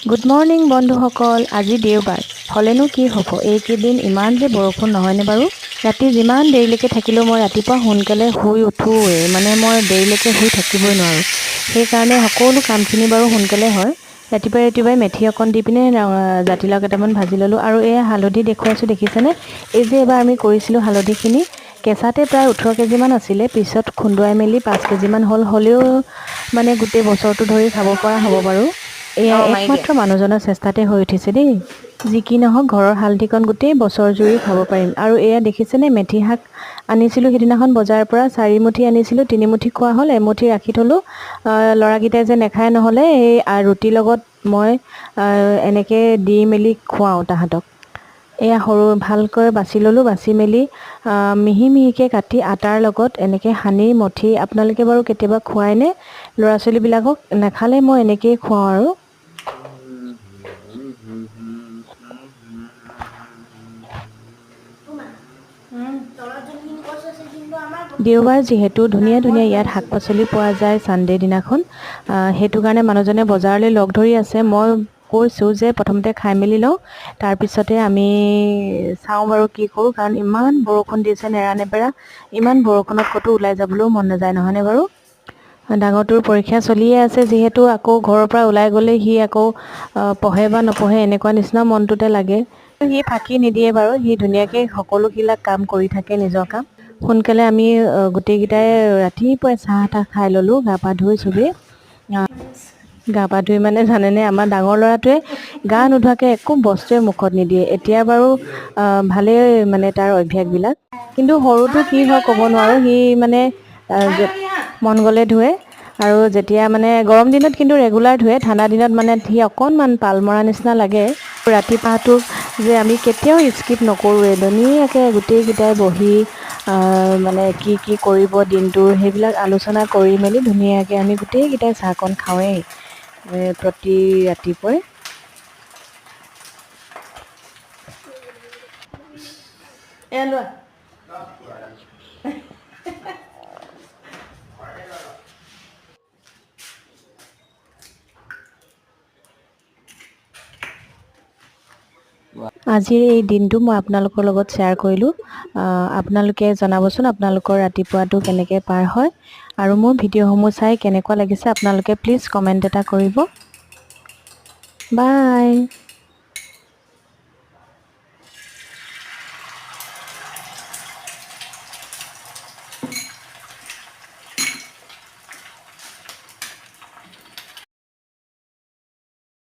Good morning বন্ধুসকল। আজি দেওবাৰ হ'লেনো কি হ'ব, এইকেইদিন ইমান যে বৰষুণ নহয়নে বাৰু। ৰাতি যিমান দেৰিলৈকে থাকিলেও মই ৰাতিপুৱা সোনকালে শুই উঠোৱেই, মানে মই দেৰিলৈকে শুই থাকিবই নোৱাৰোঁ। সেইকাৰণে সকলো কামখিনি বাৰু সোনকালে হয়। ৰাতিপুৱাই মেথি অকণ দি পিনে জাতিলাও কেইটামান ভাজি ল'লোঁ। আৰু এয়া হালধি দেখুৱাইছোঁ, দেখিছেনে? এই যে এবাৰ আমি কৰিছিলোঁ হালধিখিনি কেঁচাতে প্ৰায় 18 কেজিমান আছিলে, পিছত খুন্দুৱাই মেলি 5 কেজিমান হ'লেও মানে গোটেই বছৰটো ধৰি খাব পৰা হ'ব বাৰু। এয়া একমাত্ৰ মানুহজনৰ চেষ্টাতে হৈ উঠিছে দেই। যি কি নহওক, ঘৰৰ হালধিকণ গোটেই বছৰ জুৰি খাব পাৰিম। আৰু এয়া দেখিছেনে, মেথি শাক আনিছিলোঁ সিদিনাখন বজাৰৰ পৰা, 4 মুঠি আনিছিলোঁ, 3 মুঠি খোৱা হ'ল, 1 মুঠি ৰাখি থ'লোঁ। ল'ৰাকেইটাই যে নাখায়, নহ'লে এই ৰুটিৰ লগত মই এনেকৈ দি মেলি খুৱাওঁ তাহাঁতক। এয়া সৰু ভালকৈ বাছি ল'লোঁ, বাছি মেলি মিহি মিহিকৈ কাটি আটাৰ লগত এনেকৈ সানি মঠি, আপোনালোকে বাৰু কেতিয়াবা খুৱায়নে ল'ৰা ছোৱালীবিলাকক? নাখালে মই এনেকৈয়ে খুৱাওঁ আৰু। দেওবাৰ যিহেতু ধুনীয়া ধুনীয়া ইয়াত শাক পাচলি পোৱা যায় ছানডে দিনাখন, সেইটো কাৰণে মানুহজনে বজাৰলৈ লগ ধৰি আছে। মই কৈছোঁ যে প্ৰথমতে খাই মেলি লওঁ, তাৰপিছতে আমি চাওঁ বাৰু কি কৰোঁ, কাৰণ ইমান বৰষুণ দিছে নেৰানেপেৰা। ইমান বৰষুণত ক'তো ওলাই যাবলৈও মন নাযায়, নহয়নে বাৰু? ডাঙৰটোৰ পৰীক্ষা চলিয়ে আছে যিহেতু, আকৌ ঘৰৰ পৰা ওলাই গ'লে সি আকৌ পঢ়ে বা নপঢ়ে এনেকুৱা নিচিনা মনটোতে লাগে। সি ফাঁকি নিদিয়ে বাৰু, সি ধুনীয়াকৈ সকলোবিলাক কাম কৰি থাকে নিজৰ কাম। সোনকালে আমি গোটেইকেইটাই ৰাতিপুৱাই চাহ তাহ খাই ল'লোঁ, গা পা ধুই চবেই। গা পা ধুই মানে জানেনে, আমাৰ ডাঙৰ ল'ৰাটোৱে গা নোধোৱাকৈ একো বস্তুৱে মুখত নিদিয়ে। এতিয়া বাৰু ভালেই মানে তাৰ অভ্যাসবিলাক, কিন্তু সৰুটো কি হয় ক'ব নোৱাৰোঁ। সি মানে মন গ'লে ধুৱে, আৰু যেতিয়া মানে গৰম দিনত কিন্তু ৰেগুলাৰ ধুৱে, ঠাণ্ডা দিনত মানে সি অকণমান পাল মৰা নিচিনা লাগে। ৰাতিপুৱাটো যে আমি কেতিয়াও স্কিপ নকৰোঁৱে, ধুনীয়াকৈ গোটেইকেইটাই বহি মানে কি কি কৰিব দিনটোৰ সেইবিলাক আলোচনা কৰি মেলি ধুনীয়াকৈ আমি গোটেইকেইটাই চাহকণ খাওঁৱেই প্ৰতি ৰাতিপুৱাই। লোৱা আজিৰ এই দিনটো মই আপোনালোকৰ লগত শ্বেয়াৰ কৰিলোঁ। আপোনালোকে জনাবচোন আপোনালোকৰ ৰাতিপুৱাটো কেনেকৈ পাৰ হয়, আৰু মোৰ ভিডিঅ'সমূহ চাই কেনেকুৱা লাগিছে আপোনালোকে প্লিজ কমেণ্ট এটা কৰিব। বাই।